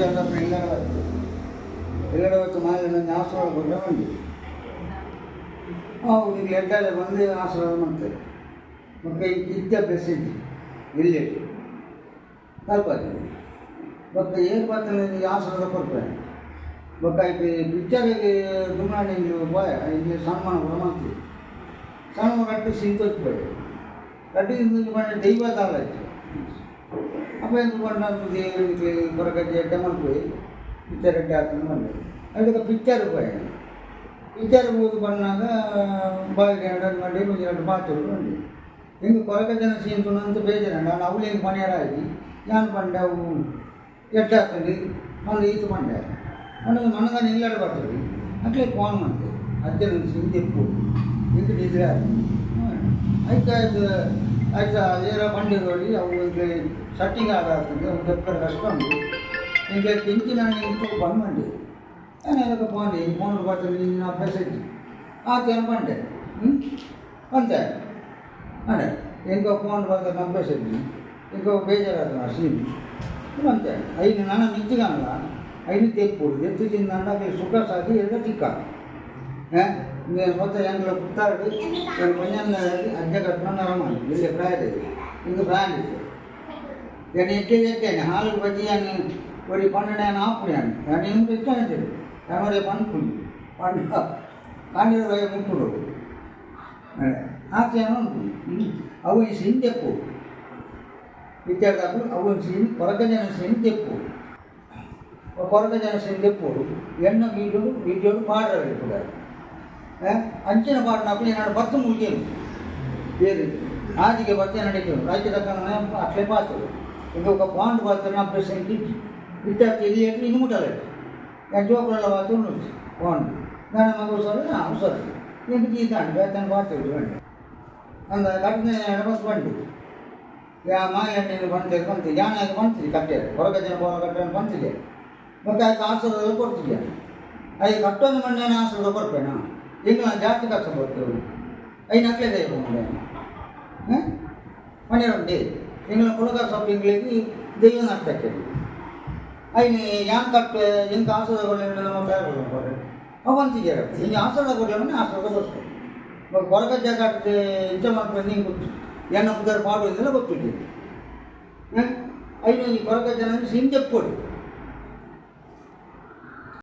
ವಿಚಾರದಪ್ಪ ಎಲ್ಲಡವತ್ತು ಮಾಲಿನ ಆಶ್ರಯ ಕೊಟ್ಟರೆ ಬಂದು ಈಗ ಎಡ್ಡಾಲೆ ಬಂದು ಆಶ್ರಯ ಮಾಡ್ತಾರೆ ಮತ್ತೆ ವಿದ್ಯಾಭ್ಯಾಸ ಇದ್ದು ಇಲ್ಲಿ ಕಲ್ಪನೆ ಬೊಕ್ಕ ಏನು ಬರ್ತಾನೆ ಆಶ್ರಯದ ಕೊಡ್ತಾರೆ ಬೊಕ್ಕ ಪಿಕ್ಚರಿಗೆ ದುಮ್ನಾಡಿ ಬಾಯ ಇಲ್ಲಿ ಸನ್ಮಾನ ಕೂಡ ಮಾಡ್ತೀವಿ ಸಣ್ಣ ಕಟ್ಟಿ ಸಿಂತೋಚ್ಬೇಡಿ ಕಟ್ಟಿ ಬಂದ ದೈವದಾಲ ಅಪ್ಪ ಎಂದು ಬಂದ ದೇವರಿಗೆ ಕೊರಗಜ್ಜೆ ಅಡ್ಡ ಮಾಡ್ಕೊಳ್ಳಿ ಪಿಕ್ಚರ್ ಅಡ್ಡ ಹಾಕೊಂಡು ಬಂದೆ ಅದಕ್ಕೆ ಪಿಕ್ಚರ್ ಬಾಯ ಪಿಕ್ಚರ್ ಹೋಗಿ ಬಂದಾಗ ಬಾಯಿಗೆ ಎರಡು ಮಾಡಿ ಒಂದು ಎರಡು ಮಾತು ಬಂದು ಹಿಂಗೆ ಕೊರಗಜ್ಜನ ಸೀಂತು ಅಂತ ಬೇಜಾರ ನಾನು ಅವಳು ಹಿಂಗೆ ಮನೆಯರಾಗಿ ನಾನು ಬಂಡೆ ಅವು ಎಡ್ಡ ಹಾಕೊಂಡು ಒಂದು ಈತು ಬಂಡೆ ನನಗೆ ಮನಗನ ಇಲ್ಲಡೆ ಬರ್ತದೆ ಅಟ್ಲೇ ಫೋನ್ ಮಾಡ್ತೇವೆ ಅಜ್ಜನ ಸಿಂತೆಪ್ಪು ಹಿಂಗೆ ಇದ್ರೆ ಆಯ್ತು ಆಯ್ತು ಏರ ಬಂಡಿರೋಳಿ ಅವು ಈಗ ಸಟ್ಟಿಂಗ್ ಆಗಾಗ್ತದೆ ಅವು ಕೆಪ್ಪರ ಕಷ್ಟ ಉಂಟು ಹಿಂಗೆ ಕಿಂಚಿ ನಾನು ಹಿಂಗೆ ಬಂದು ಬಂದೆ ನಾನು ಅದಕ್ಕೆ ಫೋನ್ ಬರ್ತದೆ ನಿನ್ನ ಅಭ್ಯಾಸ ಇದ್ದು ಆತೇನು ಬಂದೆ ಬಂದೆ ಅದೇ ಹೆಂಗೋ ಫೋನ್ ಬರ್ತದೆ ಅಭ್ಯಾಸ ಇದ್ದು ಹೆಂಗೋ ಬೇಜಾರಾದ ಸೀನ್ ಬಂತೆ ಐದು ನಾನು ಮಿಂಚಿಗಲ್ಲ ಐದು ತೆಪ್ಪುಡು ಎತ್ತಿದಿಂದ ಅಂಡಾಗ ಸುಖ ಸಾಕಿ ಎರಡು ಚಿಕ್ಕ నేను మొత్తం ఎంగలో పుట్టాడు నేను కొంచెం అద్దె కట్టుకున్నారా వీళ్ళు ప్రాయలేదు ఇంక ప్రాయలేదు నేను ఎక్కేది హాలు వచ్చి అని ஒரு 12 ஆப்பிடியான் நான் இன்னும் இஷ்டம் என்னுடைய பண்புள்ளி పండు కాండి ముట్టుడు ఆచరణ అవు సీన్ చెప్పు విద్యార్థులు అవు సీన్ కొరకజన సీన్ చెప్పు కొరకజన సీన్ చెప్పు ఎన్న వీడియోడు పాడరు కూడా ಅಂಚಿನ ಪಾಡಿನప్పుడు నేను బత్తు ముగియను వేరు ఆదికి బత్తే నడిచాను రాజ్య రకంగా అట్లే పాత్రలు ఇంకొక పాండు పాత్ర నా ప్రశ్నకి విద్యార్థి వెళ్ళి ఇనుముటలేదు నేను జోకులలో పాత్ర ఉండొచ్చు పాండు దాని మాకు అవసరం అవసరం నేను తీతాను వేతన పాత్రలు అండి అంత కట్టిన ఎడబస్ బండి మాయ నేను ಬಂತು ಯಾನಾಗ ಬಂತು ಕಟ್ಟೆ ಹೊರಗೆ ಜನ ಬೋಲ ಕಟ್ಟನ್ನು ಬಂತಿದೆ ಮತ್ತೆ ಅದಕ್ಕೆ ಆಶ್ರಯದಲ್ಲಿ ಕೊಡ್ತಿದ್ದೆ ಅದು ಕಟ್ಟೊಂದು ಮಂದಿ ಆಶ್ರಯದ ಕೊಡ್ಬೇನಾ ಈಗ ನಾನು ಜಾಸ್ತಿ ಕಷ್ಟ ಬರ್ತೇವೆ ಐದು ನಕ್ಲೇದೇ ಮನೆಯುಂಟು ಎಂಗಳ ಕೊಳಗ ಸ್ವಲ್ಪ ಇಂಗ್ಲಿಗೆ ದೈವ ನಷ್ಟಕ್ಕೆ ಐನು ಯಾನ್ ಕಟ್ಟು ಹೆಂಗೆ ಆಶ್ರಯಗಳು ನಮ್ಮ ಬೇರೆ ಅವಂತಿಗೆ ಹಿಂಗೆ ಆಶ್ರಯ ಕೊಡಲೇ ಆಶ್ರಯ ಬರ್ತದೆ ಕೊರಗ ಜಾಗ ಇಚ್ಛೆ ಮಾಡ್ಕೊಂಡು ಹಿಂಗೆ ಗೊತ್ತು ಎನ್ನ ಪುದರ್ ಪಾಡುವುದಿಲ್ಲ ಗೊತ್ತಿದ್ದೀವಿ ಐನು ಈ ಕೊರಗ ಜನ ಸಿಂಗ್ ಕೊಡಿ